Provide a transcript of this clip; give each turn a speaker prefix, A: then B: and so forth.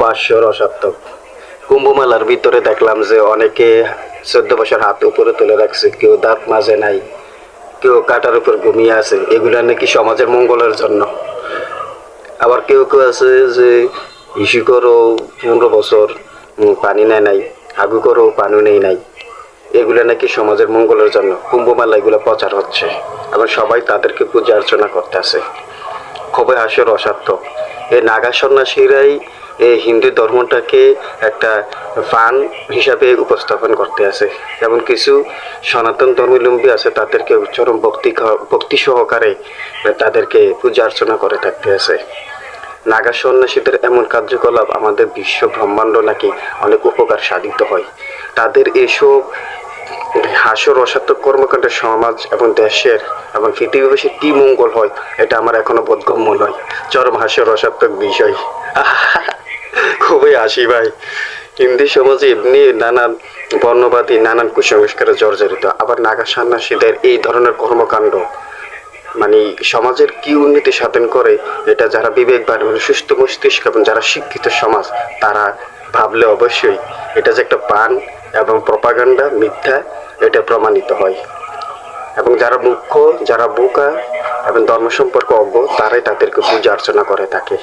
A: হাস্য রসাত্মক। কুম্ভ মেলার ভিতরে দেখলাম যে অনেকে 14 বছর হাত উপরে তুলে রাখছে, কেউ দাঁত মাজে নাই, কেউ কাটার উপর ঘুমিয়ে আছে, এগুলা নাকি সমাজের মঙ্গলের জন্য। আবার কেউ কেউ আছে যে ইস্যু করো 15 বছর পানি নেয় নাই, হাগু করো পানি নেই নাই, এগুলো নাকি সমাজের মঙ্গলের জন্য কুম্ভ মেলা এগুলো প্রচার হচ্ছে। আবার সবাই তাদেরকে পূজা অর্চনা করতেছে, খুবই হাস্য রসাত্মক। এই নাগা সন্ন্যাসীরাই এই হিন্দু ধর্মটাকে একটা ফান হিসাবে উপস্থাপন করতে আছে, যেমন কিছু সনাতন ধর্মাবলম্বী আছে তাদেরকে চরম ভক্তি সহকারে তাদেরকে পূজা অর্চনা করে থাকতে আছে। নাগা সন্ন্যাসীদের এমন কার্যকলাপ আমাদের বিশ্ব ব্রহ্মাণ্ড নাকি অনেক উপকার সাধিত হয়। তাদের এসব হাস্য রসাত্মক কর্মকাণ্ডে সমাজ এবং দেশের এবং পৃথিবীবাসীর কি মঙ্গল হয় এটা আমার এখনো বোধগম্য নয়। চরম হাস্য রসাত্মক বিষয়। খুবই হাসি ভাই। হিন্দু সমাজে এমনি নানান বর্ণবাদী নানান কুসংস্কারে জর্জরিত, আবার নাগা সন্ন্যাসীদের এই ধরনের কর্মকাণ্ড মানে সমাজের কি উন্নতি সাধন করে এটা যারা বিবেকবান মানে সুস্থ মস্তিষ্ক এবং যারা শিক্ষিত সমাজ তারা ভাবলে অবশ্যই এটা যে একটা পান এবং প্রপাগান্ডা মিথ্যা এটা প্রমাণিত হয়। এবং যারা মূর্খ, যারা বোকা এবং ধর্ম সম্পর্কে অজ্ঞ তারাই তাদেরকে পূজা অর্চনা করে থাকে।